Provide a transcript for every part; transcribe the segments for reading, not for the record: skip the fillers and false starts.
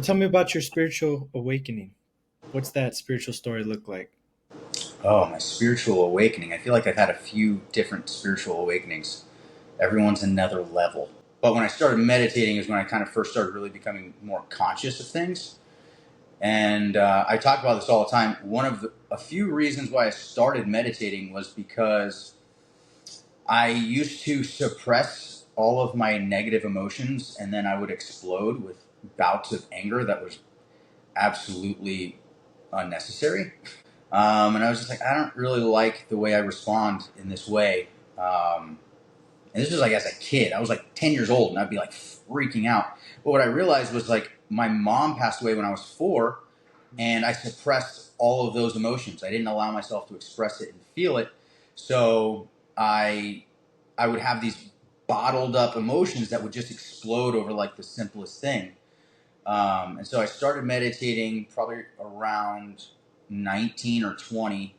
Tell me about your spiritual awakening. What's that spiritual story look like? Oh, my spiritual awakening. I feel like I've had a few different spiritual awakenings. Everyone's another level. But when I started meditating is when I kind of first started really becoming more conscious of things. And I talk about this all the time. A few reasons why I started meditating was because I used to suppress all of my negative emotions, and then I would explode with bouts of anger that was absolutely unnecessary. And I was just like, I don't really like the way I respond in this way. And this was like as a kid. I was like 10 years old and I'd be like freaking out. But what I realized was like my mom passed away when I was 4, and I suppressed all of those emotions. I didn't allow myself to express it and feel it. So I I would have these bottled up emotions that would just explode over like the simplest thing. And so I started meditating probably around 19 or 20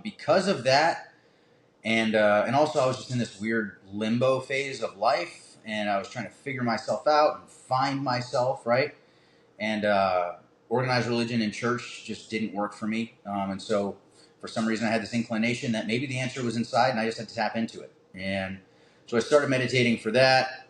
because of that. And also I was just in this weird limbo phase of life, and I was trying to figure myself out and find myself, right? And organized religion and church just didn't work for me. And so for some reason I had this inclination that maybe the answer was inside, and I just had to tap into it. And so I started meditating for that.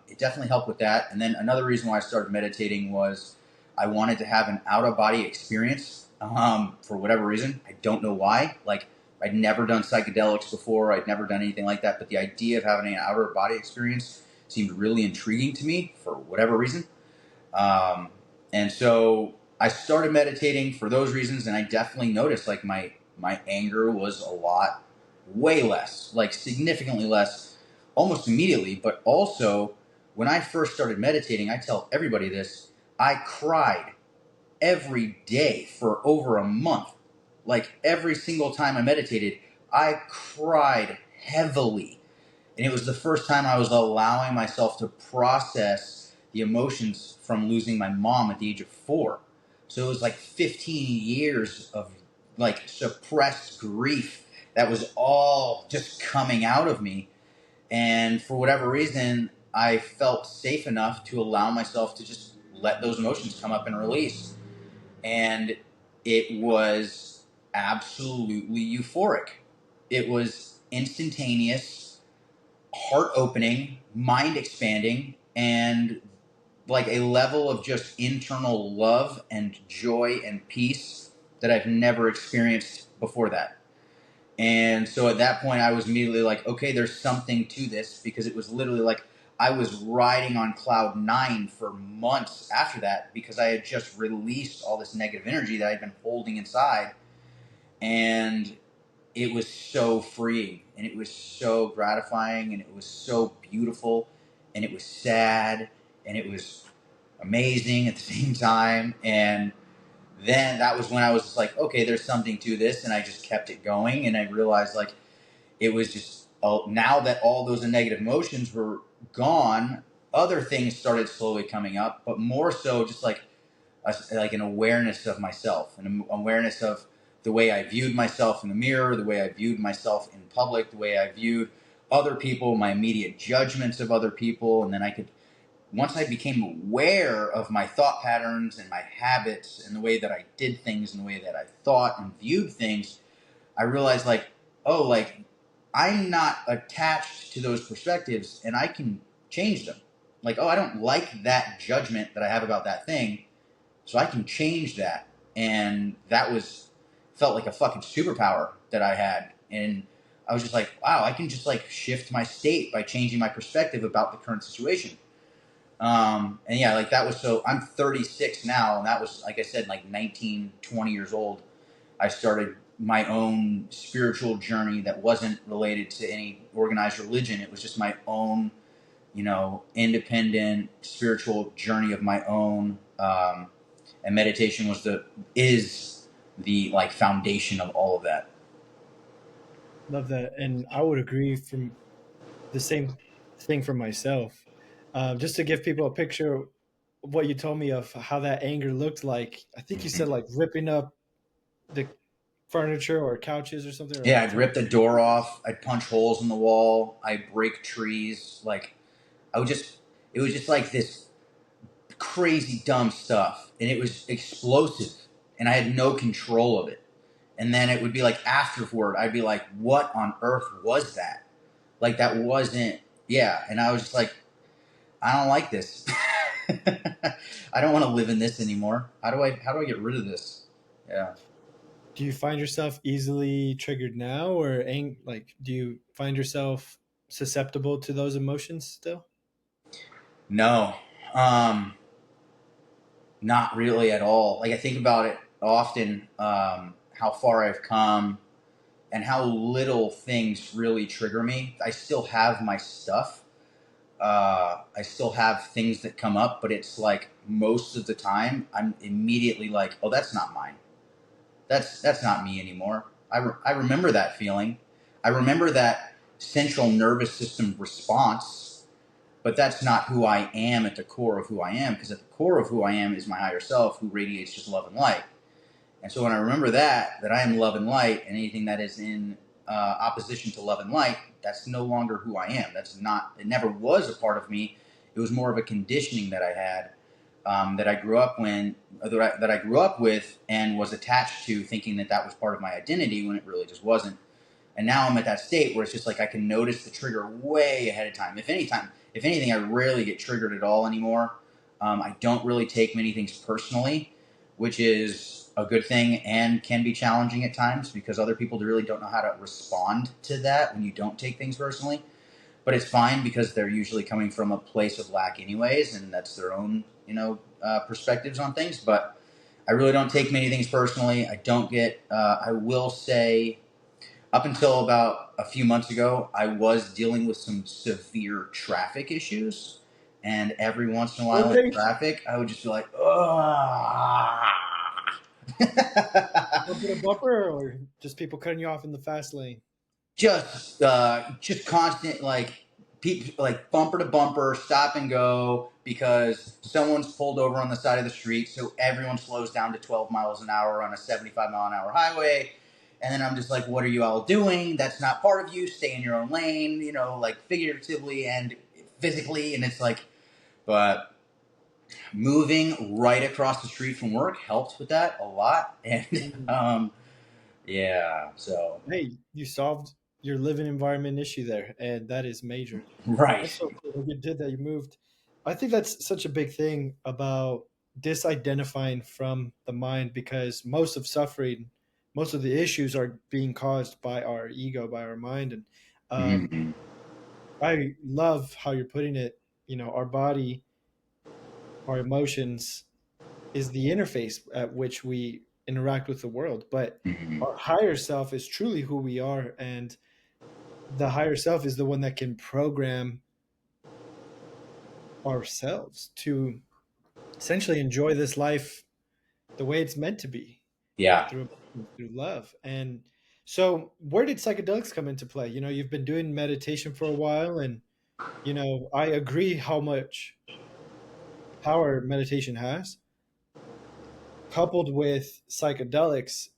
It definitely helped with that. And then another reason why I started meditating was I wanted to have an out of body experience for whatever reason. I don't know why. Like, I'd never done psychedelics before. I'd never done anything like that. But the idea of having an outer body experience seemed really intriguing to me for whatever reason. Um, and so I started meditating for those reasons, and I definitely noticed like my anger was a lot, way less, like significantly less, almost immediately. But also, when I first started meditating, I tell everybody this: I cried every day for over a month. Like every single time I meditated, I cried heavily, and it was the first time I was allowing myself to process the emotions from losing my mom at the age of 4. So it was like 15 years of like suppressed grief that was all just coming out of me. And for whatever reason, I felt safe enough to allow myself to just let those emotions come up and release. And it was absolutely euphoric. It was instantaneous, heart opening, mind expanding, and like a level of just internal love and joy and peace that I've never experienced before that. And so at that point, I was immediately like, okay, there's something to this, because it was literally like I was riding on cloud 9 for months after that, because I had just released all this negative energy that I'd been holding inside. And it was so freeing, and it was so gratifying, and it was so beautiful, and it was sad, and it was amazing at the same time. And then that was when I was like, okay, there's something to this, and I just kept it going, and I realized like it was just now that all those negative emotions were gone, other things started slowly coming up, but more so just like an awareness of myself, an awareness of the way I viewed myself in the mirror, the way I viewed myself in public, the way I viewed other people, my immediate judgments of other people. And then I could, once I became aware of my thought patterns and my habits and the way that I did things and the way that I thought and viewed things, I realized like, oh, like I'm not attached to those perspectives, and I can change them. Like, oh, I don't like that judgment that I have about that thing, so I can change that. And that was felt like a fucking superpower that I had. And I was just like, wow, I can just like shift my state by changing my perspective about the current situation. And yeah, like that was, so I'm 36 now, and that was, like I said, like 19, 20 years old. I started my own spiritual journey that wasn't related to any organized religion. It was just my own, independent spiritual journey of my own. And meditation is the like foundation of all of that. Love that, and I would agree from the same thing for myself. Just to give people a picture of what you told me of how that anger looked like. I think you said like ripping up the furniture or couches or something, or Yeah, like I'd trying rip to. the door off. I'd punch holes in the wall. I'd break trees. Like I would just, it was just like this crazy dumb stuff, and it was explosive, and I had no control of it. And then it would be like afterward, I'd be like, "What on earth was that? Like that wasn't." Yeah, and I was just like, "I don't like this. I don't want to live in this anymore. How do I get rid of this?" Yeah. Do you find yourself easily triggered now, or like do you find yourself susceptible to those emotions still? No. Um, Not really at all. Like I think about it often, how far I've come and how little things really trigger me. I still have my stuff. I still have things that come up, but it's like most of the time I'm immediately like, oh, that's not mine. That's not me anymore. I remember that feeling. I remember that central nervous system response, but that's not who I am at the core of who I am, because at the core of who I am is my higher self who radiates just love and light. And so when I remember that I am love and light, and anything that is in opposition to love and light, that's no longer who I am. That's not. It never was a part of me. It was more of a conditioning that I had, that I grew up that I grew up with, and was attached to, thinking that that was part of my identity when it really just wasn't. And now I'm at that state where it's just like I can notice the trigger way ahead of time. If anything, I rarely get triggered at all anymore. I don't really take many things personally, which is a good thing and can be challenging at times, because other people really don't know how to respond to that when you don't take things personally. But it's fine, because they're usually coming from a place of lack anyways, and that's their own, perspectives on things. But I really don't take many things personally. I don't get. I will say, up until about a few months ago, I was dealing with some severe traffic issues. And every once in a while in Okay. traffic, I would just be like, "Ugh." Bumper to bumper, or just people cutting you off in the fast lane? just constant, like, like bumper to bumper, stop and go, because someone's pulled over on the side of the street, so everyone slows down to 12 miles an hour on a 75-mile-an-hour highway. And then I'm just like, what are you all doing? That's not part of you. Stay in your own lane, like figuratively and physically. And it's like, but moving right across the street from work helped with that a lot. And Mm. yeah, so Hey, you solved your living environment issue there, and that is major. That's right. so cool that you did that. You moved. I think that's such a big thing about disidentifying from the mind, because most of the issues are being caused by our ego, by our mind. And um, Mhm. I love how you're putting it. Our body, our emotions is the interface at which we interact with the world, but Mhm. our higher self is truly who we are. And the higher self is the one that can program ourselves to essentially enjoy this life the way it's meant to be, Yeah. through love. And so where did psychedelics come into play? You've been doing meditation for a while, and I agree how much power meditation has, coupled with psychedelics,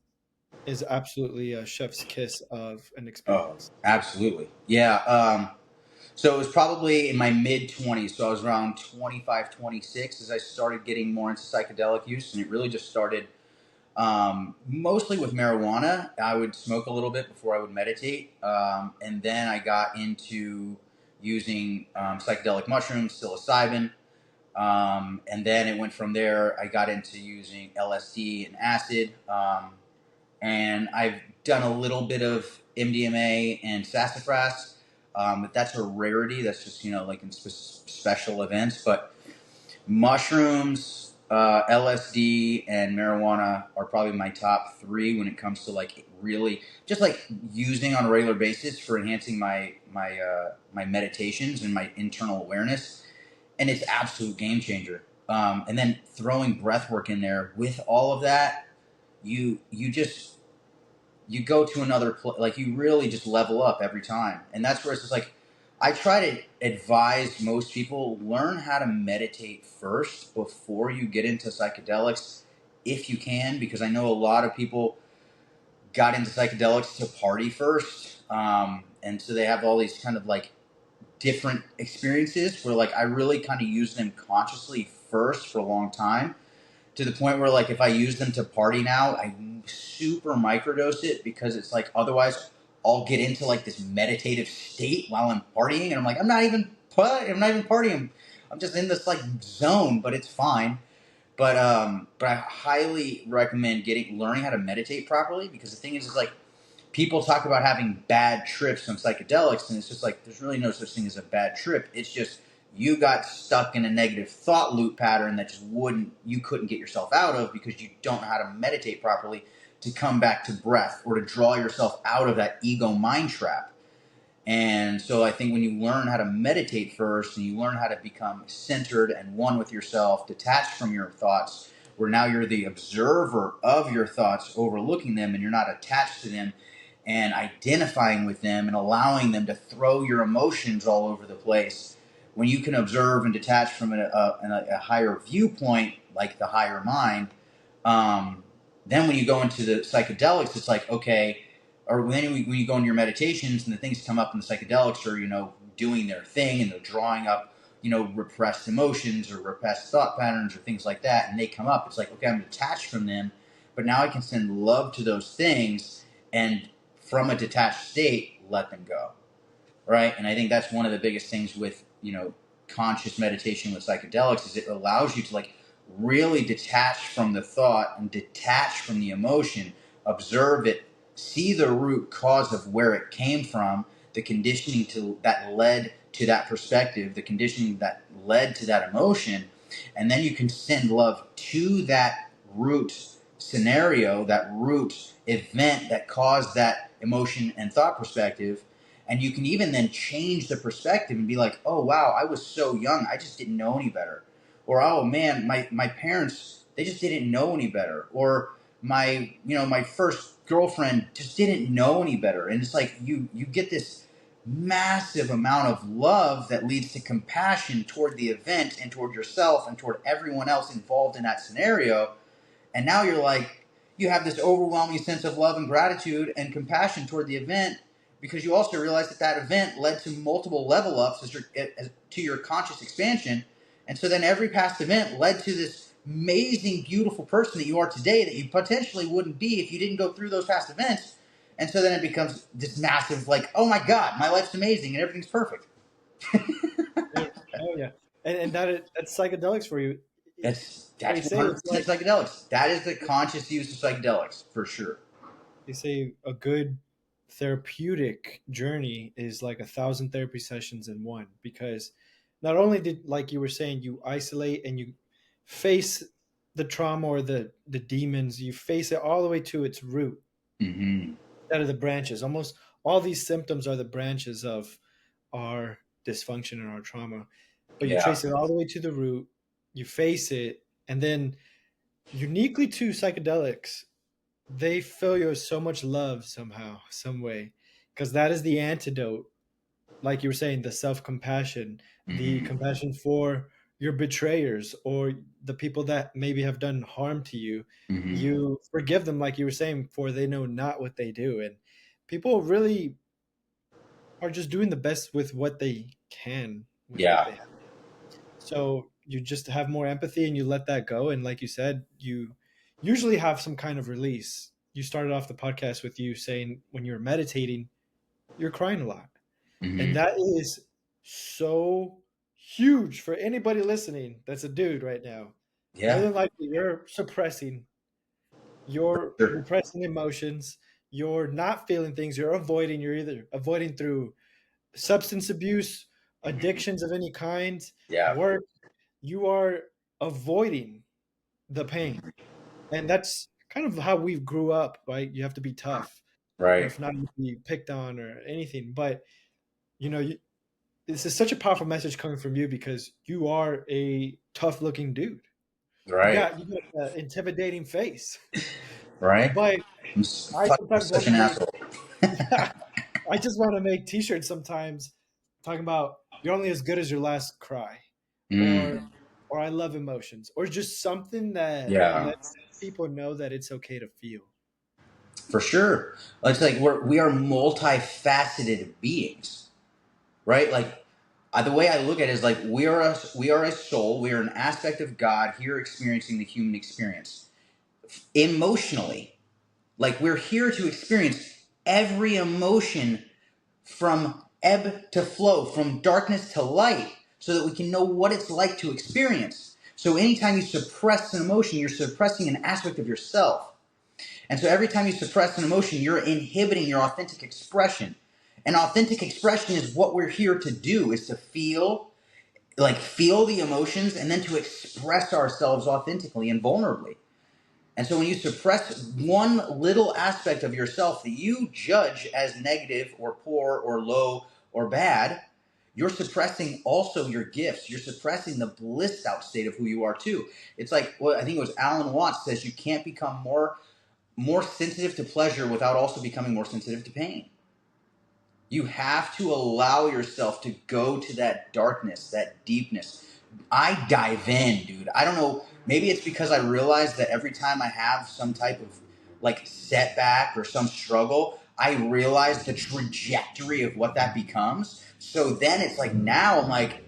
is absolutely a chef's kiss of an Oh, experience. absolutely. Yeah. So it was probably in my mid 20s. So I was around 25, 26 as I started getting more into psychedelic use. And it really just started, mostly with marijuana. I would smoke a little bit before I would meditate. And then I got into using psychedelic mushrooms, psilocybin. And then it went from there. I got into using LSD and acid. And I've done a little bit of MDMA and sassafras, but that's a rarity. That's just like in special events. But mushrooms, LSD, and marijuana are probably my top three when it comes to like really just like using on a regular basis for enhancing my meditations and my internal awareness. And it's absolute game changer. And then throwing breath work in there with all of that, you just you go to like you really just level up every time. And that's where it's just like I try to advise most people, learn how to meditate first before you get into psychedelics, if you can, because I know a lot of people got into psychedelics to party first, and so they have all these kind of like different experiences where like I really kind of use them consciously first for a long time, to the point where like if I use them to party now, I super microdose it, because it's like otherwise I'll get into like this meditative state while I'm partying, and I'm like I'm not even partying. I'm just in this like zone, but it's fine. But I highly recommend learning how to meditate properly, because the thing is like people talk about having bad trips on psychedelics, and it's just like there's really no such thing as a bad trip. It's just you got stuck in a negative thought loop pattern that just you couldn't get yourself out of, because you don't know how to meditate properly to come back to breath, or to draw yourself out of that ego mind trap. And so I think when you learn how to meditate first, and you learn how to become centered and one with yourself, detached from your thoughts, where now you're the observer of your thoughts, overlooking them, and you're not attached to them, and identifying with them and allowing them to throw your emotions all over the place. When you can observe and detach from a higher viewpoint, like the higher mind, then when you go into the psychedelics, it's like, okay, or then when you go into your meditations and the things come up in the psychedelics are, doing their thing, and they're drawing up, repressed emotions or repressed thought patterns or things like that, and they come up, it's like, okay, I'm detached from them, but now I can send love to those things, and from a detached state, let them go. Right. And I think that's one of the biggest things with, conscious meditation with psychedelics, is it allows you to like really detach from the thought and detach from the emotion, observe it, see the root cause of where it came from, the conditioning that led to that perspective, the conditioning that led to that emotion, and then you can send love to that root scenario, that root event that caused that emotion and thought perspective. And you can even then change the perspective and be like, oh, wow, I was so young, I just didn't know any better. Or, oh, man, my parents, they just didn't know any better. Or my first girlfriend just didn't know any better. And it's like you get this massive amount of love that leads to compassion toward the event and toward yourself and toward everyone else involved in that scenario. And now you have this overwhelming sense of love and gratitude and compassion toward the event, because you also realize that event led to multiple level ups to your conscious expansion. And so then every past event led to this amazing, beautiful person that you are today, that you potentially wouldn't be if you didn't go through those past events. And so then it becomes this massive, like, oh my God, my life's amazing and everything's perfect. Yeah. Oh yeah, and that's psychedelics for you. They That's say it's 100% like psychedelics. That is the conscious use of psychedelics for sure. they say a good therapeutic journey is like 1,000 therapy sessions in one, because not only did, like you were saying, you isolate and you face the trauma or the demons, you face it all the way to its root, Mm-hmm. that are the branches. Almost all these symptoms are the branches of our dysfunction and our trauma, but you Yeah. trace it all the way to the root, you face it, and then uniquely to psychedelics, they fill you with so much love somehow, some way, because that is the antidote. Like you were saying, the self-compassion, the Mm-hmm. compassion for your betrayers or the people that maybe have done harm to you. Mm-hmm. You forgive them, like you were saying, for they know not what they do. And people really are just doing the best with what they can, with what Yeah. they have. So you just have more empathy and you let that go. And like you said, you usually have some kind of release. You started off the podcast with you saying when you're meditating, you're crying a lot. And Mm-hmm. that is so huge for anybody listening that's a dude right now. More Yeah. than likely, you're suppressing, you're Sure. repressing emotions, you're not feeling things, you're either avoiding through substance abuse, Mm-hmm. addictions of any kind, Yeah. work, you are avoiding the pain. And that's kind of how we grew up, right? You have to be tough, or Right. if not, you be picked on or anything. But you know, this is such a powerful message coming from you, because you are a tough looking dude. Right. You got an intimidating face. Right. But I I'm sometimes want such to an make asshole. yeah, I just want to make t-shirts sometimes talking about you're only as good as your last cry, or Mm. I love emotions, or just something that Yeah. lets people know that it's okay to feel. For sure. It's like we are multifaceted beings, right? Like The way I look at it is like we are a soul. We are an aspect of God here experiencing the human experience emotionally. Like we're here to experience every emotion from ebb to flow, from darkness to light, so that we can know what it's like to experience. So anytime you suppress an emotion, you're suppressing an aspect of yourself. And so every time you suppress an emotion, you're inhibiting your authentic expression. And authentic expression is what we're here to do, is to feel the emotions and then to express ourselves authentically and vulnerably. And so when you suppress one little aspect of yourself that you judge as negative or poor or low or bad, you're suppressing also your gifts. You're suppressing the blissed out state of who you are too. It's like what I think it was Alan Watts says, you can't become more sensitive to pleasure without also becoming more sensitive to pain. You have to allow yourself to go to that darkness, that deepness. I dive in, dude. I don't know. Maybe it's because I realize that every time I have some type of like setback or some struggle, I realize the trajectory of what that becomes. So then it's like now I'm like,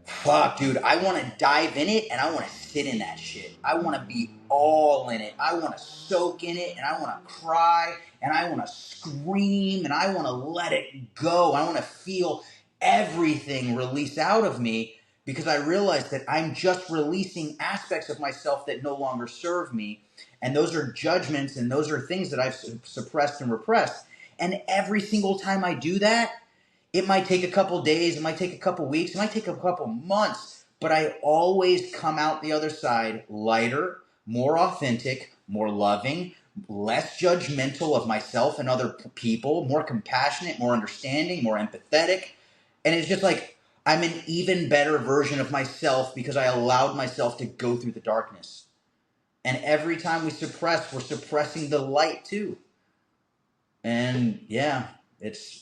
fuck, dude, I want to dive in it and I want to sit in that shit. I want to be all in it. I want to soak in it and I want to cry and I want to scream and I want to let it go. I want to feel everything release out of me because I realize that I'm just releasing aspects of myself that no longer serve me. And those are judgments and those are things that I've suppressed and repressed. And every single time I do that, it might take a couple days, it might take a couple weeks, it might take a couple months, but I always come out the other side lighter, more authentic, more loving, less judgmental of myself and other people, more compassionate, more understanding, more empathetic. And it's just like I'm an even better version of myself because I allowed myself to go through the darkness. And every time we suppress, we're suppressing the light too. And yeah, it's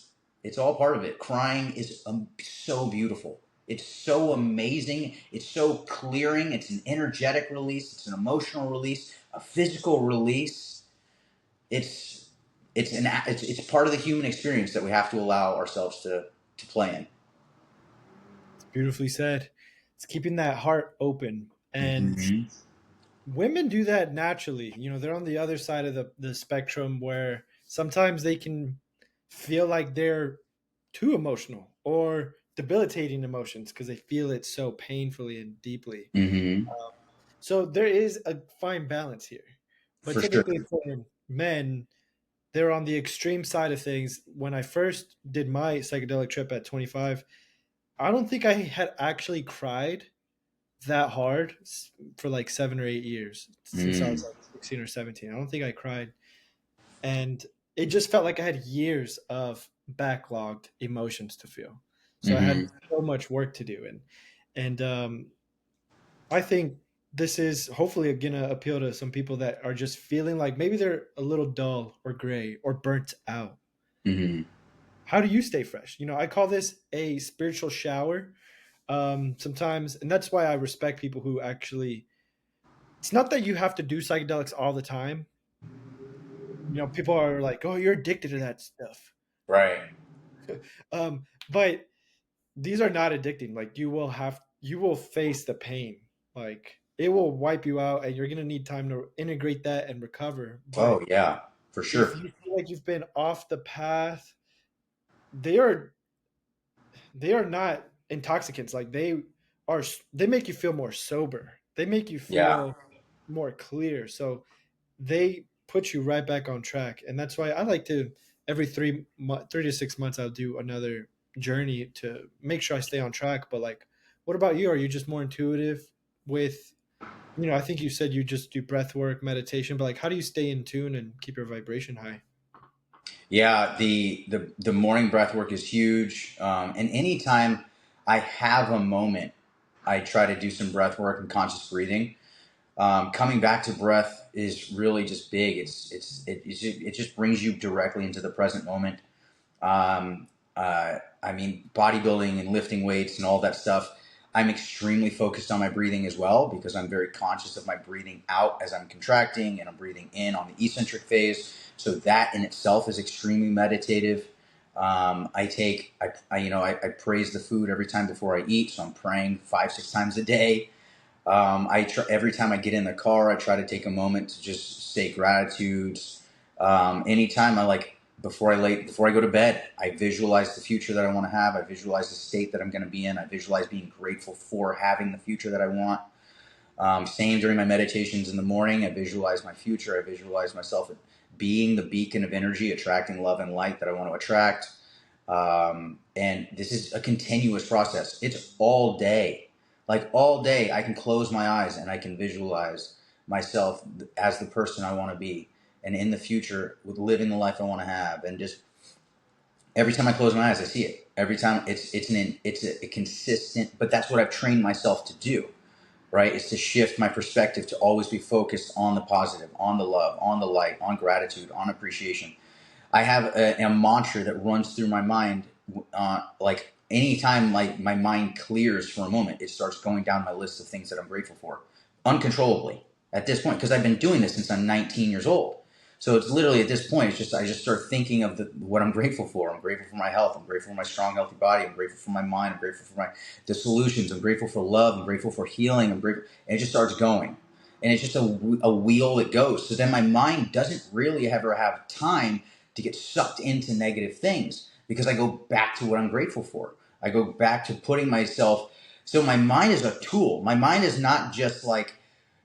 all part of it. Crying is so beautiful. It's so amazing. It's so clearing. It's an energetic release. It's an emotional release. A physical release. It's it's part of the human experience that we have to allow ourselves to play in. It's beautifully said. It's keeping that heart open. And Mm-hmm. women do that naturally. They're on the other side of the spectrum where sometimes they can feel like they're too emotional or debilitating emotions because they feel it so painfully and deeply. Mm-hmm. So there is a fine balance here. But For sure. typically for men, they're on the extreme side of things. When I first did my psychedelic trip at 25, I don't think I had actually cried that hard for like 7 or 8 years since I was Mm-hmm. like 16 or 17. I don't think I cried. And it just felt like I had years of backlogged emotions to feel. So I Mm-hmm. had so much work to do. And I think this is hopefully going to appeal to some people that are just feeling like maybe they're a little dull or gray or burnt out. Mm-hmm. How do you stay fresh? I call this a spiritual shower. Sometimes, and that's why I respect people who actually, it's not that you have to do psychedelics all the time. People are like, oh, you're addicted to that stuff. Right. But these are not addicting. Like you will face the pain. Like it will wipe you out and you're going to need time to integrate that and recover. But Oh yeah, for if sure. you feel like you've been off the path, they are they are not intoxicants. Like are they make you feel more sober. They make you Yeah. feel more clear. So they put you right back on track. And that's why I like to every 3 to 6 months I'll do another journey to make sure I stay on track. But like, what about you? Are you just more intuitive with I think you said you just do breath work, meditation, but like how do you stay in tune and keep your vibration high? Yeah, the morning breath work is huge. And anytime I have a moment, I try to do some breath work and conscious breathing. Coming back to breath is really just big. It just brings you directly into the present moment. I mean, bodybuilding and lifting weights and all that stuff. I'm extremely focused on my breathing as well because I'm very conscious of my breathing out as I'm contracting and I'm breathing in on the eccentric phase. So that in itself is extremely meditative. I praise the food every time before I eat. So I'm praying 5, 6 times a day. Every time I get in the car, I try to take a moment to just say gratitudes. Anytime before I go to bed, I visualize the future that I want to have. I visualize the state that I'm going to be in. I visualize being grateful for having the future that I want. Same during my meditations in the morning. I visualize my future. I visualize myself being the beacon of energy, attracting love and light that I want to attract. And this is a continuous process. It's all day. Like all day, I can close my eyes and I can visualize myself as the person I want to be, and in the future with living the life I want to have. And just every time I close my eyes, I see it. Every time it's a consistent. But that's what I've trained myself to do, right? Is to shift my perspective to always be focused on the positive, on the love, on the light, on gratitude, on appreciation. I have a mantra that runs through my mind. Like anytime my mind clears for a moment, it starts going down my list of things that I'm grateful for uncontrollably at this point, because I've been doing this since I'm 19 years old. So it's literally at this point, I just start thinking of what I'm grateful for. I'm grateful for my health. I'm grateful for my strong, healthy body. I'm grateful for my mind. I'm grateful for the solutions. I'm grateful for love. I'm grateful for healing. I'm grateful, and it just starts going, and it's just a wheel that goes. So then my mind doesn't really ever have time to get sucked into negative things, because I go back to what I'm grateful for. I go back to putting myself. So my mind is a tool. My mind is not just like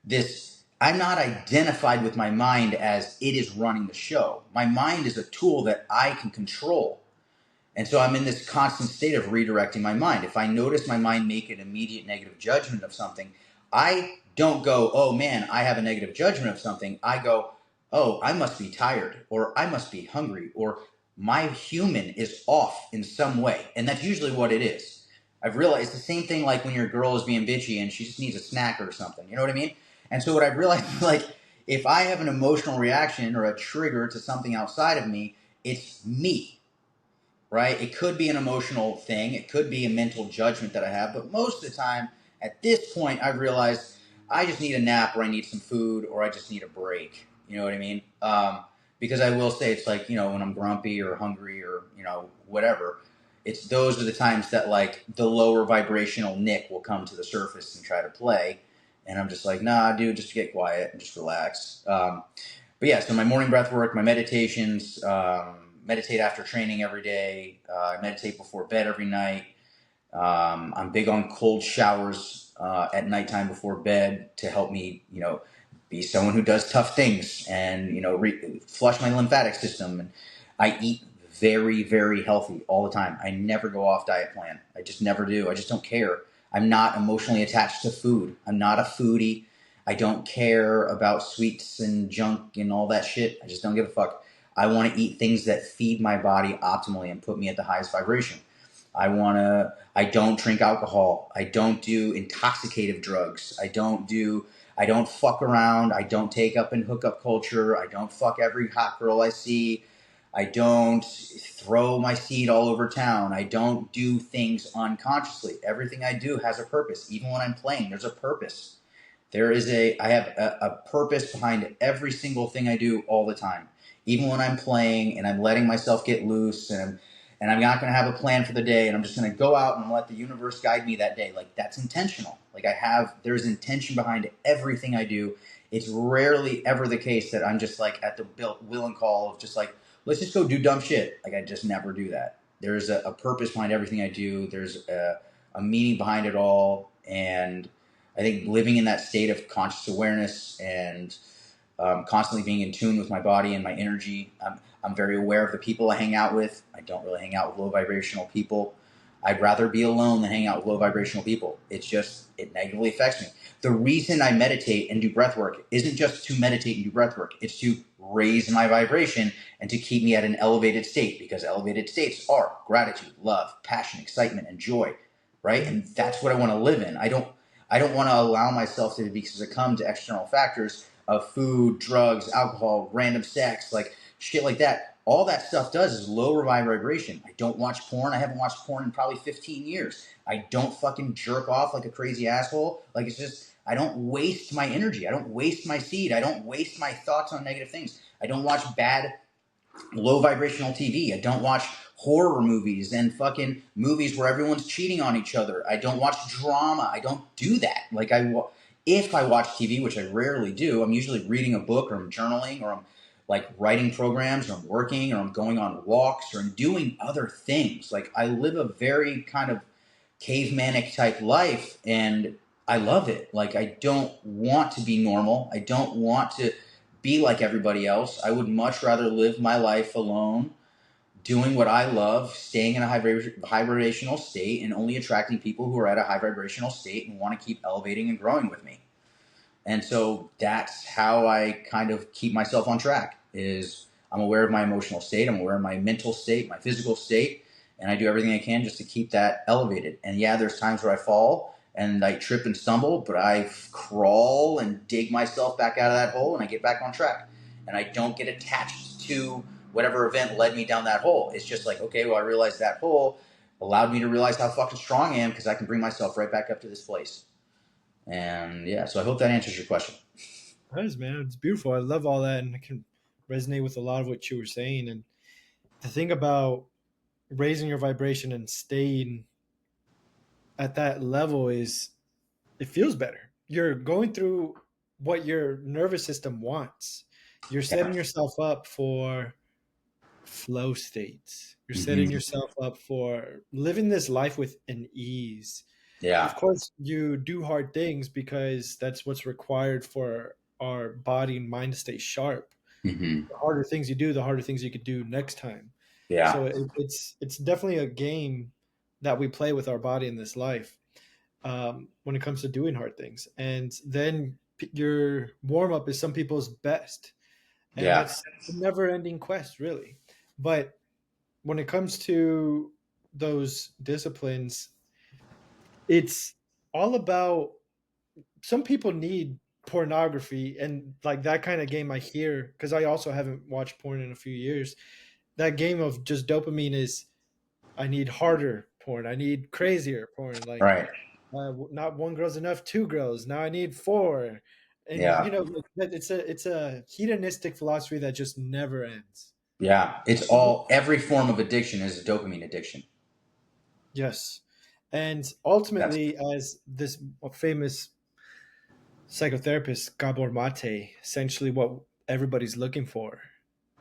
this. I'm not identified with my mind as it is running the show. My mind is a tool that I can control. And so I'm in this constant state of redirecting my mind. If I notice my mind make an immediate negative judgment of something, I don't go, oh man, I have a negative judgment of something. I go, oh, I must be tired, or I must be hungry, or my human is off in some way. And that's usually what it is. I've realized the same thing like when your girl is being bitchy and she just needs a snack or something. You know what I mean? And so what I've realized, like, if I have an emotional reaction or a trigger to something outside of me, it's me, right? It could be an emotional thing. It could be a mental judgment that I have. But most of the time, at this point, I've realized I just need a nap, or I need some food, or I just need a break. You know what I mean? Because I will say, it's like, when I'm grumpy or hungry or, whatever, those are the times that like the lower vibrational Nick will come to the surface and try to play. And I'm just like, nah, dude, just get quiet and just relax. But yeah, so my morning breath work, my meditations, meditate after training every day. I meditate before bed every night. I'm big on cold showers at nighttime before bed to help me, be someone who does tough things and, flush my lymphatic system. And I eat very, very healthy all the time. I never go off diet plan. I just never do. I just don't care. I'm not emotionally attached to food. I'm not a foodie. I don't care about sweets and junk and all that shit. I just don't give a fuck. I want to eat things that feed my body optimally and put me at the highest vibration. I don't drink alcohol. I don't do intoxicative drugs. I don't fuck around. I don't take up in hookup culture. I don't fuck every hot girl I see. I don't throw my seed all over town. I don't do things unconsciously. Everything I do has a purpose. Even when I'm playing, there's a purpose. I have a purpose behind every single thing I do all the time. Even when I'm playing and I'm letting myself get loose, and I'm not going to have a plan for the day, and I'm just going to go out and let the universe guide me that day. Like, that's intentional. Like, there's intention behind everything I do. It's rarely ever the case that I'm just like at the will and call of just like, let's just go do dumb shit. Like, I just never do that. There's a purpose behind everything I do. There's a meaning behind it all. And I think living in that state of conscious awareness and constantly being in tune with my body and my energy. I'm very aware of the people I hang out with. I don't really hang out with low vibrational people. I'd rather be alone than hang out with low vibrational people. It negatively affects me. The reason I meditate and do breath work isn't just to meditate and do breath work. It's to raise my vibration and to keep me at an elevated state, because elevated states are gratitude, love, passion, excitement, and joy, right? And that's what I want to live in. I don't want to allow myself to succumb to external factors of food, drugs, alcohol, random sex, like shit like that. All that stuff does is lower my vibration. I don't watch porn. I haven't watched porn in probably 15 years. I don't fucking jerk off like a crazy asshole. Like, it's just, I don't waste my energy. I don't waste my seed. I don't waste my thoughts on negative things. I don't watch bad, low vibrational TV. I don't watch horror movies and fucking movies where everyone's cheating on each other. I don't watch drama. I don't do that. Like if I watch TV, which I rarely do, I'm usually reading a book or I'm journaling or I'm like writing programs or I'm working or I'm going on walks or I'm doing other things. Like I live a very kind of cavemanic type life and I love it. Like I don't want to be normal. I don't want to be like everybody else. I would much rather live my life alone, doing what I love, staying in a vibrational state and only attracting people who are at a high vibrational state and want to keep elevating and growing with me. And so that's how I kind of keep myself on track is I'm aware of my emotional state. I'm aware of my mental state, my physical state, and I do everything I can just to keep that elevated. And yeah, there's times where I fall and I trip and stumble, but I crawl and dig myself back out of that hole and I get back on track. And I don't get attached to whatever event led me down that hole. It's just like, okay, well, I realized that hole allowed me to realize how fucking strong I am because I can bring myself right back up to this place. And yeah, so I hope that answers your question. That is, man, it's beautiful. I love all that, and I can resonate with a lot of what you were saying. And the thing about raising your vibration and staying at that level is it feels better. You're going through what your nervous system wants. You're Yeah. setting yourself up for flow states. You're setting Mm-hmm. yourself up for living this life with an ease. Of Yeah. course, you do hard things because that's what's required for our body and mind to stay sharp. Mm-hmm. The harder things you do, the harder things you could do next time. Yeah. So it's definitely a game that we play with our body in this life, when it comes to doing hard things. And then your warm up is some people's best, and Yeah. that's a never ending quest, really. But when it comes to those disciplines, it's all about some people need pornography and like that kind of game. I hear, because I also haven't watched porn in a few years, that game of just dopamine is I need harder porn, I need crazier porn, like Right. not one girl's enough, two girls, now I need four. And Yeah. like, it's a hedonistic philosophy that just never ends. Yeah. It's all, every form of addiction is a dopamine addiction. Yes. And That's, ultimately, as this famous psychotherapist Gabor Mate, essentially what everybody's looking for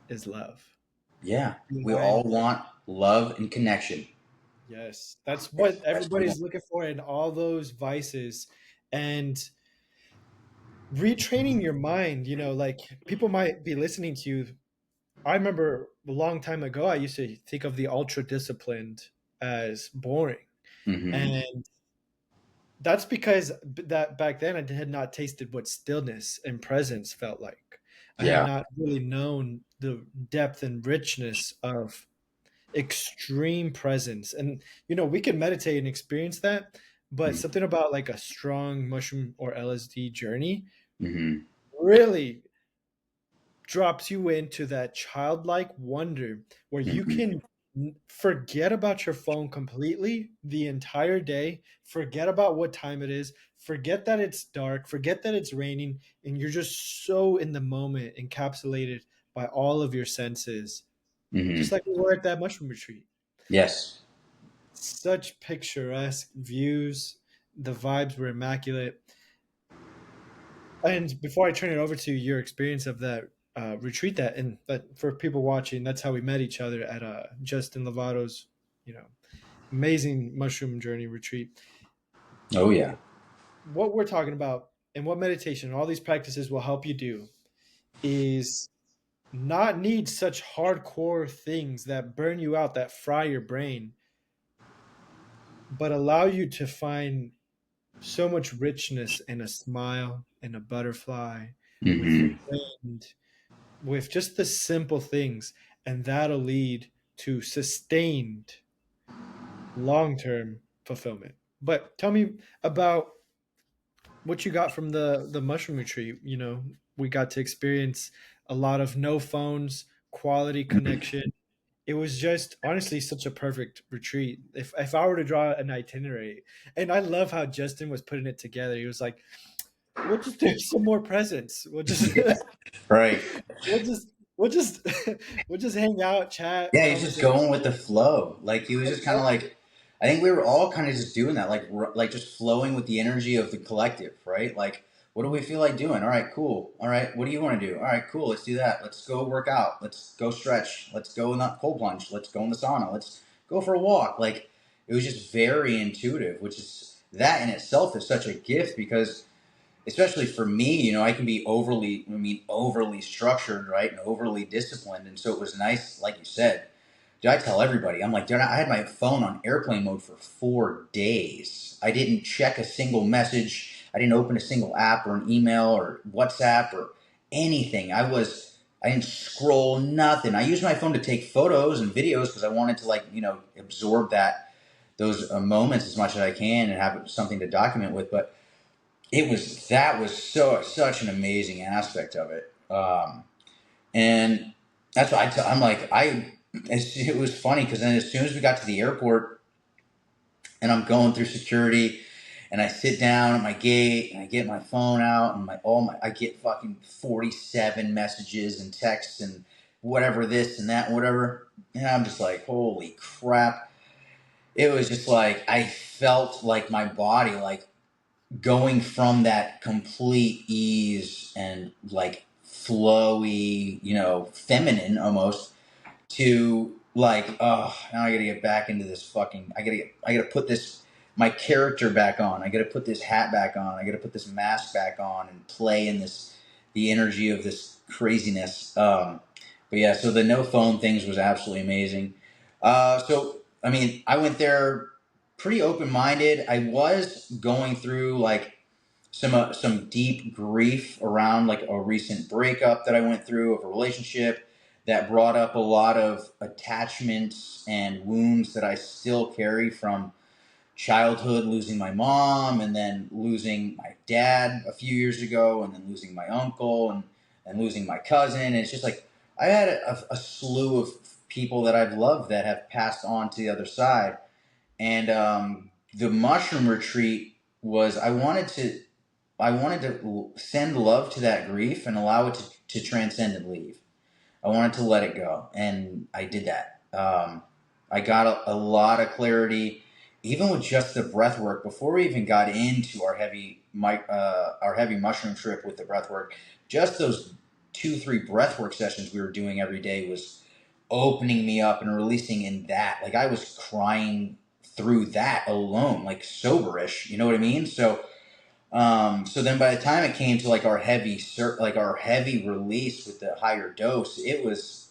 is love. yeah. We all Behind, want love and connection. yes, that's Yes. what That's what we want. everybody's looking for in all those vices. And retraining your mind, like people might be listening to you. I remember a long time ago, I used to think of the ultra disciplined as boring. Mm-hmm. And that's because that back then I had not tasted what stillness and presence felt like. I had Yeah. not really known the depth and richness of extreme presence. And we can meditate and experience that, but something about like a strong mushroom or LSD journey Mm-hmm. really drops you into that childlike wonder where you Mm-hmm. can forget about your phone completely the entire day, forget about what time it is, forget that it's dark, forget that it's raining, and you're just so in the moment, encapsulated by all of your senses, just Mm-hmm. like we were at that mushroom retreat. Yes. Such picturesque views, the vibes were immaculate. And before I turn it over to your experience of that retreat, that for people watching, that's how we met each other at Justin Lovato's, you know, amazing mushroom journey retreat. Oh, yeah. What we're talking about and what meditation and all these practices will help you do is not need such hardcore things that burn you out, that fry your brain, but allow you to find so much richness in a smile, in a butterfly, with the Mm-hmm. wind, with just the simple things, and that'll lead to sustained long-term fulfillment. But tell me about what you got from the mushroom retreat. We got to experience a lot of no phones, quality connection. It was just honestly such a perfect retreat. If I were to draw an itinerary, and I love how Justin was putting it together. He was like, "We'll just do some more presents. We'll just Right. we'll just we'll just we'll just hang out, chat, Yeah, he's just conversation. going with the flow. Like he was just kind of like, I think we were all kind of just doing that, like just flowing with the energy of the collective, right? Like, what do we feel like doing? All right, cool. All right, what do you want to do? All right, cool. Let's do that. Let's go work out. Let's go stretch. Let's go in that cold plunge. Let's go in the sauna. Let's go for a walk. Like, it was just very intuitive, which is that in itself is such a gift because especially for me, I can be overly structured, right, and overly disciplined. And so it was nice, like you said. Dude, I tell everybody, I'm like, dude, I had my phone on airplane mode for 4 days. I didn't check a single message. I didn't open a single app or an email or WhatsApp or anything. I didn't scroll nothing. I used my phone to take photos and videos because I wanted to absorb those moments as much as I can and have something to document with. But that was such an amazing aspect of it, and that's why I'm like it was funny because then as soon as we got to the airport and I'm going through security and I sit down at my gate and I get my phone out and I get fucking 47 messages and texts and whatever this and that and whatever, and I'm just like, holy crap. It was just like I felt like my body like going from that complete ease and like flowy, feminine almost to like, oh, now I gotta get back into this fucking, I gotta put my character back on. I gotta put this hat back on. I gotta put this mask back on and play in the energy of this craziness. But yeah, so the no phone things was absolutely amazing. So, I mean, I went there pretty open minded. I was going through like some deep grief around like a recent breakup that I went through of a relationship that brought up a lot of attachments and wounds that I still carry from childhood, losing my mom and then losing my dad a few years ago and then losing my uncle and losing my cousin. And it's just like I had a slew of people that I've loved that have passed on to the other side. And the mushroom retreat was I wanted to send love to that grief and allow it to transcend and leave. I wanted to let it go, and I did that. I got a lot of clarity, even with just the breath work. Before we even got into our heavy mushroom trip with the breath work, just those 2-3 breath work sessions we were doing every day was opening me up and releasing in that. Like I was crying through that alone, like soberish. You know what I mean? So then by the time it came to like our heavy release with the higher dose, it was,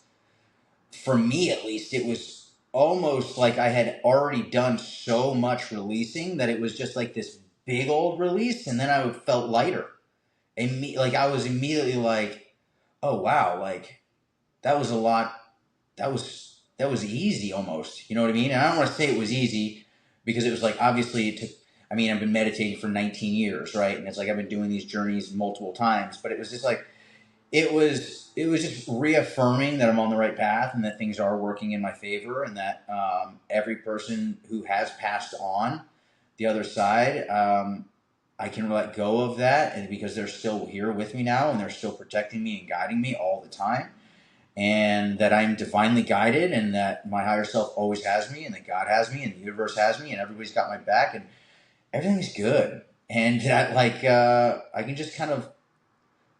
for me at least, it was almost like I had already done so much releasing that it was just like this big old release, and then I felt lighter. Like I was immediately like, oh wow, like that was a lot. That was easy almost. You know what I mean? And I don't want to say it was easy because it was like obviously it took. I mean, I've been meditating for 19 years, right? And it's like I've been doing these journeys multiple times, but it was just like it was just reaffirming that I'm on the right path and that things are working in my favor, and that every person who has passed on the other side, I can let go of that, and because they're still here with me now and they're still protecting me and guiding me all the time, and that I'm divinely guided, and that my higher self always has me, and that God has me, and the universe has me, and everybody's got my back, and everything's good. And that, like, I can just kind of,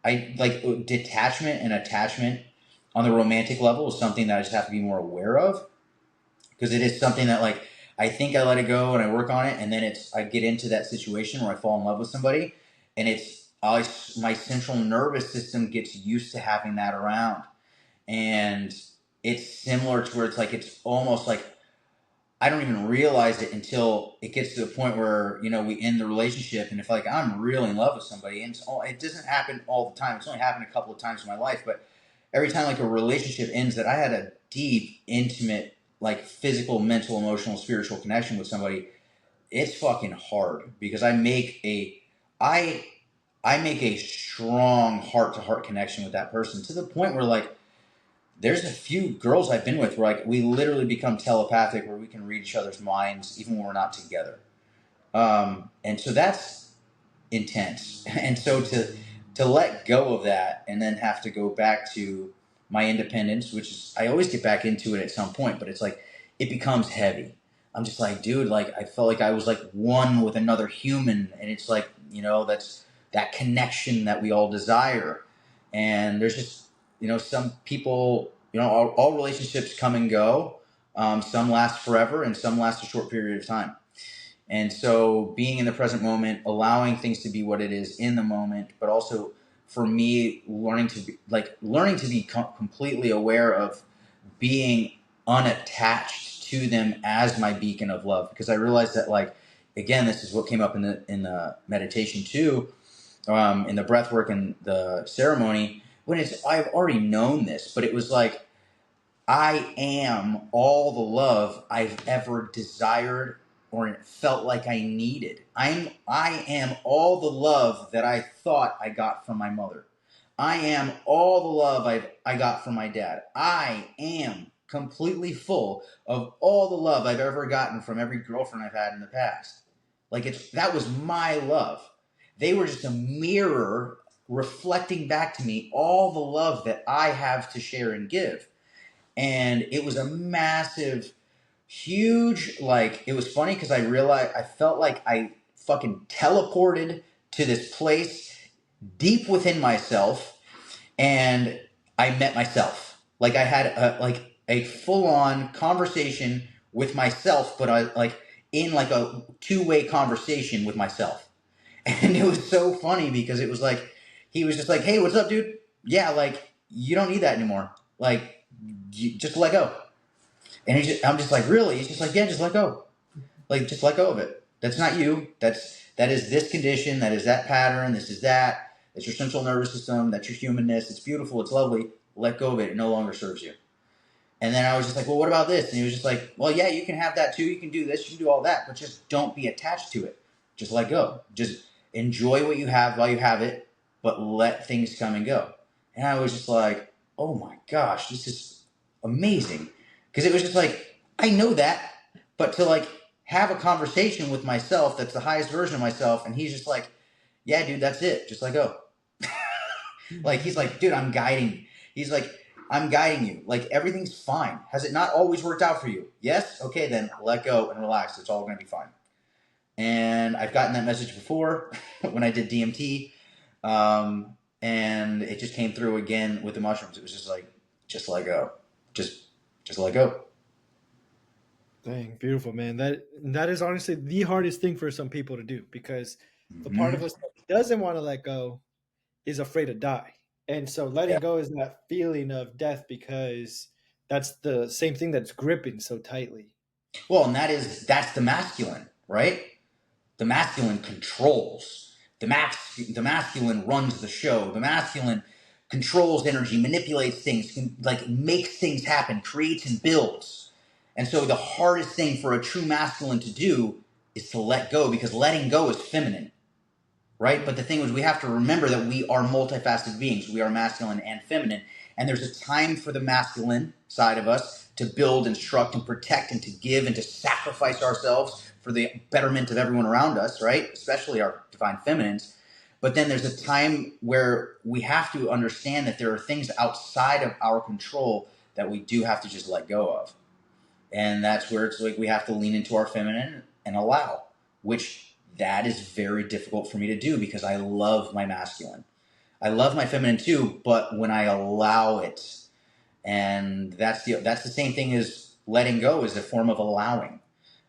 I like detachment and attachment on the romantic level is something that I just have to be more aware of, because it is something that, like, I think I let it go and I work on it, and then I get into that situation where I fall in love with somebody, and my central nervous system gets used to having that around, and it's similar to where it's like it's almost like I don't even realize it until it gets to the point where we end the relationship, and if like I'm really in love with somebody, and it doesn't happen all the time. It's only happened a couple of times in my life, but every time like a relationship ends, that I had a deep, intimate, like physical, mental, emotional, spiritual connection with somebody, it's fucking hard because I I make a strong heart to heart connection with that person to the point where like there's a few girls I've been with where like we literally become telepathic, where we can read each other's minds even when we're not together. And so that's intense. And so to let go of that and then have to go back to my independence, which is I always get back into it at some point, but it's like it becomes heavy. I'm just like, dude, like I felt like I was like one with another human, and it's like, that's that connection that we all desire. And there's just, some people, all relationships come and go. Some last forever, and some last a short period of time. And so being in the present moment, allowing things to be what it is in the moment, but also for me, learning to be completely aware of being unattached to them as my beacon of love. Because I realized that, like, again, this is what came up in the meditation too, in the breath work and the ceremony, when I've already known this, but it was like, I am all the love I've ever desired or felt like I needed. I am all the love that I thought I got from my mother. I am all the love I got from my dad. I am completely full of all the love I've ever gotten from every girlfriend I've had in the past. Like, that was my love. They were just a mirror reflecting back to me all the love that I have to share and give. And it was a massive, huge, like, it was funny because I felt like I fucking teleported to this place deep within myself, and I met myself. Like, I had a full on conversation with myself, but I like in like a two-way conversation with myself. And it was so funny because it was like, he was just like, hey, what's up, dude? Yeah, like, you don't need that anymore. Like, just let go. And I'm just like, really? He's just like, yeah, just let go. Like, just let go of it. That's not you. That is this condition. That is that pattern. This is that. That's your central nervous system. That's your humanness. It's beautiful. It's lovely. Let go of it. It no longer serves you. And then I was just like, well, what about this? And he was just like, well, yeah, you can have that too. You can do this. You can do all that. But just don't be attached to it. Just let go. Just enjoy what you have while you have it, but let things come and go. And I was just like, oh my gosh, this is amazing. Because it was just like, I know that, but to like have a conversation with myself that's the highest version of myself, and he's just like, yeah, dude, that's it. Just let go. Like, he's like, dude, I'm guiding. He's like, I'm guiding you. Like, everything's fine. Has it not always worked out for you? Yes? Okay, then let go and relax. It's all going to be fine. And I've gotten that message before when I did DMT. And it just came through again with the mushrooms. It was just like, just let go. Just let go. Dang, beautiful, man. That is honestly the hardest thing for some people to do because the part Mm-hmm. of us that doesn't want to let go is afraid to die. And so Yeah. letting go is that feeling of death because that's the same thing that's gripping so tightly. Well, and that's the masculine, right? The masculine controls. The masculine runs the show. The masculine controls energy, manipulates things, like makes things happen, creates and builds. And so the hardest thing for a true masculine to do is to let go, because letting go is feminine, right? But the thing is, we have to remember that we are multifaceted beings. We are masculine and feminine. And there's a time for the masculine side of us to build, instruct, and protect, and to give, and to sacrifice ourselves for the betterment of everyone around us, right? Especially our divine feminines. But then there's a time where we have to understand that there are things outside of our control that we do have to just let go of. And that's where it's like we have to lean into our feminine and allow, which that is very difficult for me to do because I love my masculine. I love my feminine too, but when I allow it, and that's the same thing as letting go, is a form of allowing.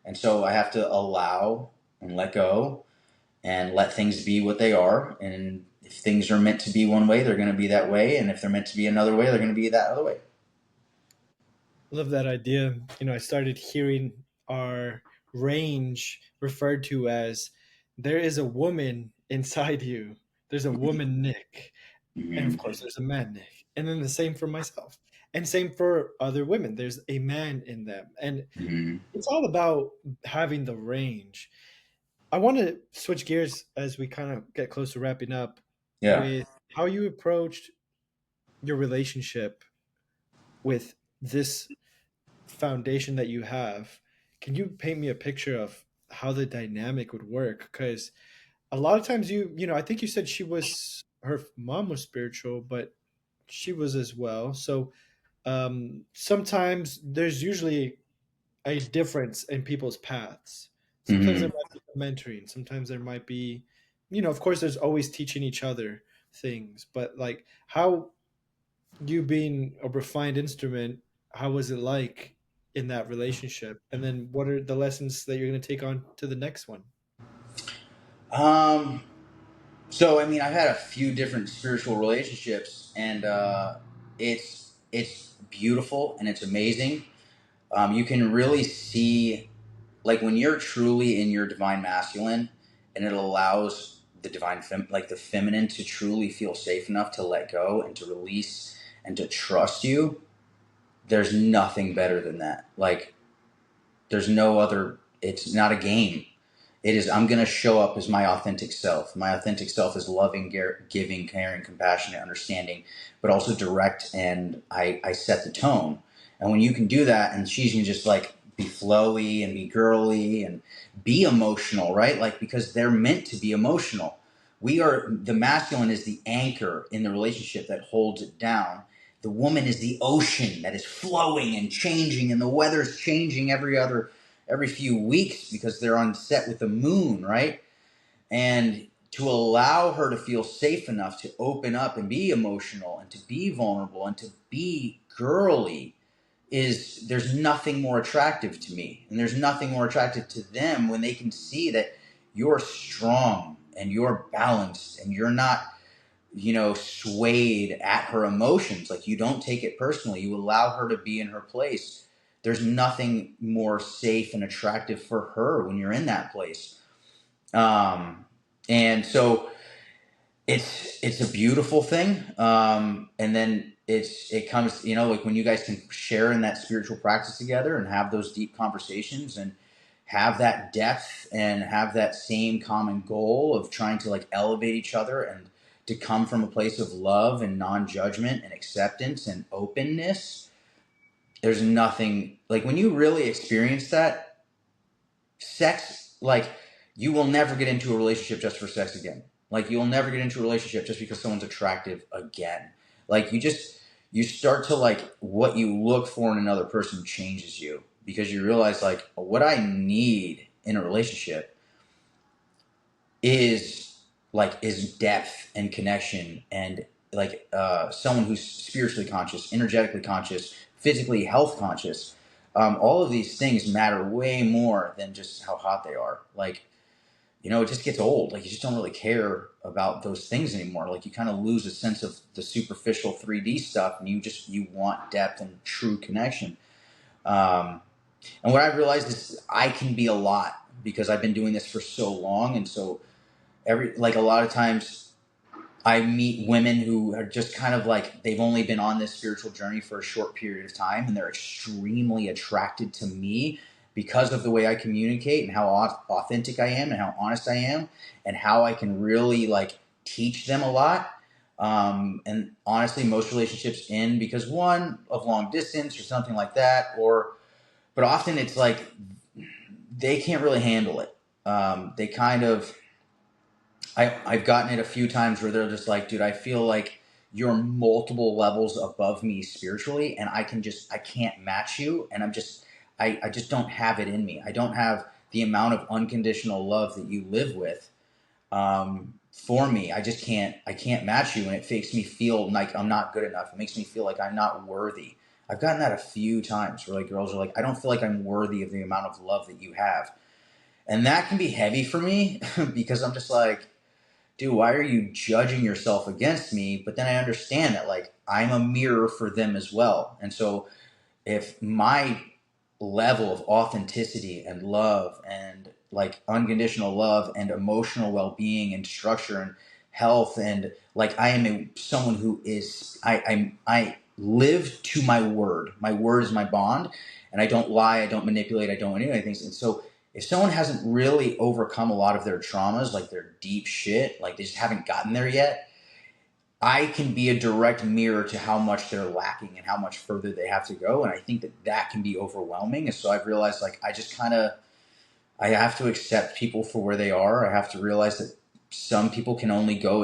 And so I have to allow and let go and let things be what they are. And if things are meant to be one way, they're going to be that way. And if they're meant to be another way, they're going to be that other way. Love that idea. I started hearing our range referred to as there is a woman inside you. There's a woman Nick. And of Mm-hmm. course, there's a man Nick. And then the same for myself. And same for other women. There's a man in them. And Mm-hmm. it's all about having the range. I want to switch gears as we kind of get close to wrapping up Yeah. with how you approached your relationship with this foundation that you have. Can you paint me a picture of how the dynamic would work? Because a lot of times I think you said her mom was spiritual, but she was as well. So sometimes there's usually a difference in people's paths. Sometimes there Hmm. might be mentoring. Sometimes there might be, of course, there's always teaching each other things. But like, how you being a refined instrument, how was it like in that relationship? And then what are the lessons that you're going to take on to the next one? Um, so I mean, I've had a few different spiritual relationships, and it's beautiful and it's amazing. You can really see, like, when you're truly in your divine masculine, and it allows the like the feminine, to truly feel safe enough to let go and to release and to trust you. There's nothing better than that. Like, there's no other. It's not a game. It is, I'm going to show up as my authentic self. My authentic self is loving, giving, caring, compassionate, understanding, but also direct. And I set the tone. And when you can do that, and she can just like be flowy and be girly and be emotional, right? Like, because they're meant to be emotional. The masculine is the anchor in the relationship that holds it down. The woman is the ocean that is flowing and changing, and the weather's changing every few weeks because they're on set with the moon, right? And to allow her to feel safe enough to open up and be emotional and to be vulnerable and to be girly, is there's nothing more attractive to me. And there's nothing more attractive to them when they can see that you're strong and you're balanced and you're not, swayed at her emotions. Like, you don't take it personally. You allow her to be in her place. There's nothing more safe and attractive for her when you're in that place. And so it's a beautiful thing. And then it comes, like, when you guys can share in that spiritual practice together and have those deep conversations and have that depth and have that same common goal of trying to like elevate each other and to come from a place of love and non-judgment and acceptance and openness. There's nothing like, when you really experience that, sex, like, you will never get into a relationship just for sex again. Like, you'll never get into a relationship just because someone's attractive again. Like, you start to, like, what you look for in another person changes you, because you realize, like, what I need in a relationship is is depth and connection, and like someone who's spiritually conscious, energetically conscious, physically health conscious. All of these things matter way more than just how hot they are. Like, it just gets old. Like, you just don't really care about those things anymore. Like, you kind of lose a sense of the superficial 3D stuff, and you want depth and true connection. Um, and what I've realized is I can be a lot because I've been doing this for so long, and so a lot of times I meet women who are just kind of like, they've only been on this spiritual journey for a short period of time, and they're extremely attracted to me because of the way I communicate and how authentic I am and how honest I am and how I can really like teach them a lot. And honestly, most relationships end because, one, of long distance or something like that, but often it's like they can't really handle it. They kind of I've gotten it a few times where they're just like, dude, I feel like you're multiple levels above me spiritually, and I can't match you, and I just don't have it in me. I don't have the amount of unconditional love that you live with for me. I can't match you, and it makes me feel like I'm not good enough. It makes me feel like I'm not worthy. I've gotten that a few times where like girls are like, I don't feel like I'm worthy of the amount of love that you have. And that can be heavy for me because I'm just like, dude, why are you judging yourself against me? But then I understand that like I'm a mirror for them as well. And so if my level of authenticity and love and like unconditional love and emotional well-being and structure and health, and like I am someone who is I live to my word. My word is my bond, and I don't lie, I don't manipulate, I don't do anything. And so if someone hasn't really overcome a lot of their traumas, like their deep shit, like they just haven't gotten there yet, I can be a direct mirror to how much they're lacking and how much further they have to go. And I think that can be overwhelming. And so I've realized like I have to accept people for where they are. I have to realize that some people can only go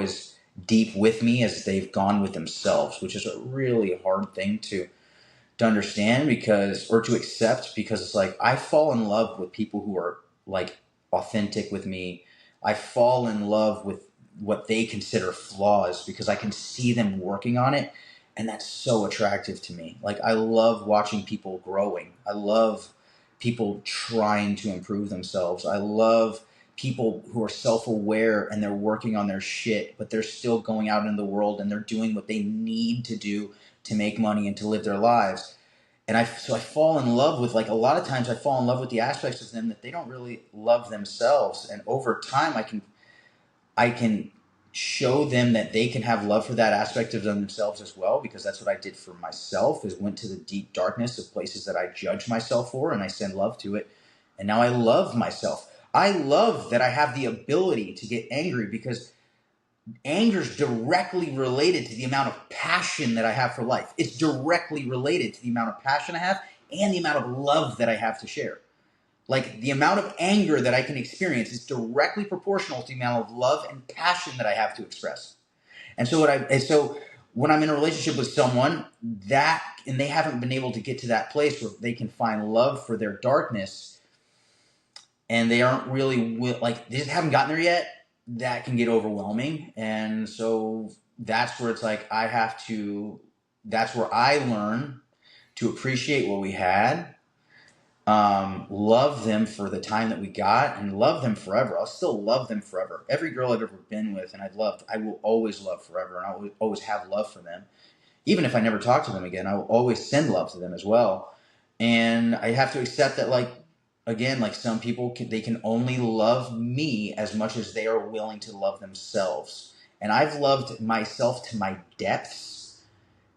deep with me as they've gone with themselves, which is a really hard thing to understand, because, or to accept, because it's like I fall in love with people who are like authentic with me. I fall in love with what they consider flaws because I can see them working on it, and that's so attractive to me. Like I love watching people growing. I love people trying to improve themselves. I love people who are self-aware and they're working on their shit, but they're still going out in the world and they're doing what they need to do to make money and to live their lives. And I fall in love with, like, a lot of times I fall in love with the aspects of them that they don't really love themselves. And over time I can show them that they can have love for that aspect of themselves as well, because that's what I did for myself, is went to the deep darkness of places that I judge myself for, and I send love to it. And now I love myself. I love that I have the ability to get angry, because anger is directly related to the amount of passion that I have for life. It's directly related to the amount of passion I have and the amount of love that I have to share. Like, the amount of anger that I can experience is directly proportional to the amount of love and passion that I have to express. And so when I'm in a relationship with someone that, and they haven't been able to get to that place where they can find love for their darkness, and they aren't really like, they just haven't gotten there yet, that can get overwhelming. And so that's where it's like that's where I learn to appreciate what we had, love them for the time that we got, and love them forever. I'll still love them forever. Every girl I've ever been with and I will always love forever, and I will always have love for them. Even if I never talk to them again, I will always send love to them as well. And I have to accept that, like, again, like, some people they can only love me as much as they are willing to love themselves. And I've loved myself to my depths,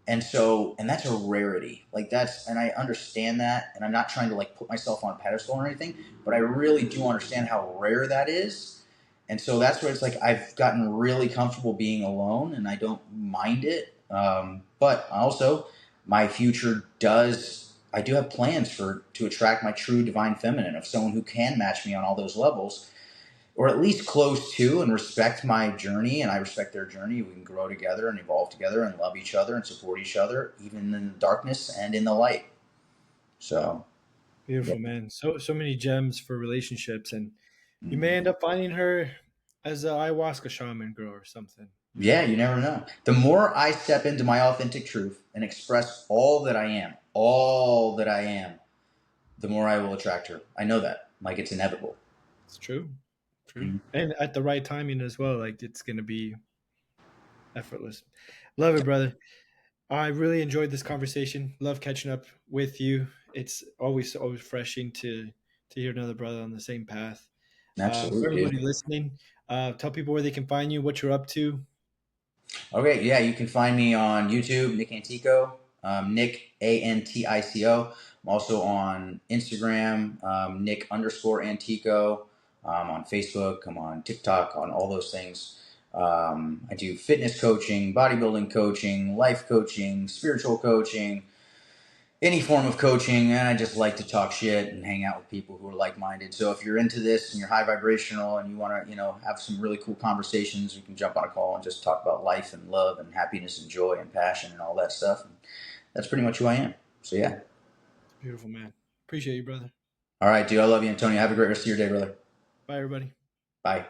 and that's a rarity. Like, and I understand that, and I'm not trying to, like, put myself on a pedestal or anything, but I really do understand how rare that is. And so that's where it's like I've gotten really comfortable being alone, and I don't mind it. But also, my future does. I do have plans to attract my true divine feminine, of someone who can match me on all those levels, or at least close to, and respect my journey, and I respect their journey. We can grow together and evolve together and love each other and support each other, even in the darkness and in the light. So, yeah, Beautiful, man. So many gems for relationships, and you may end up finding her as a ayahuasca shaman girl or something. You yeah, know, you never know. The more I step into my authentic truth and express all that I am, the more I will attract her. I know that. Like, it's inevitable. it's true, true, Mhm. and at the right timing as well. Like it's gonna be effortless. Love it, brother. I really enjoyed this conversation. Love catching up with you. It's always refreshing to hear another brother on the same path. For Absolutely, everybody dude. listening, tell people where they can find you, what you're up to. Okay, yeah, you can find me on YouTube, Nick Antico, Nick Antico. I'm also on Instagram, Nick underscore Antico. On Facebook, I'm on TikTok, on all those things. I do fitness coaching, bodybuilding coaching, life coaching, spiritual coaching, any form of coaching, and I just like to talk shit and hang out with people who are like-minded. So if you're into this and you're high vibrational and you want to, have some really cool conversations, you can jump on a call and just talk about life and love and happiness and joy and passion and all that stuff. And that's pretty much who I am. So yeah. It's beautiful, man. Appreciate you, brother. All right, dude. I love you, Antonio. Have a great rest of your day, brother. Bye, everybody. Bye.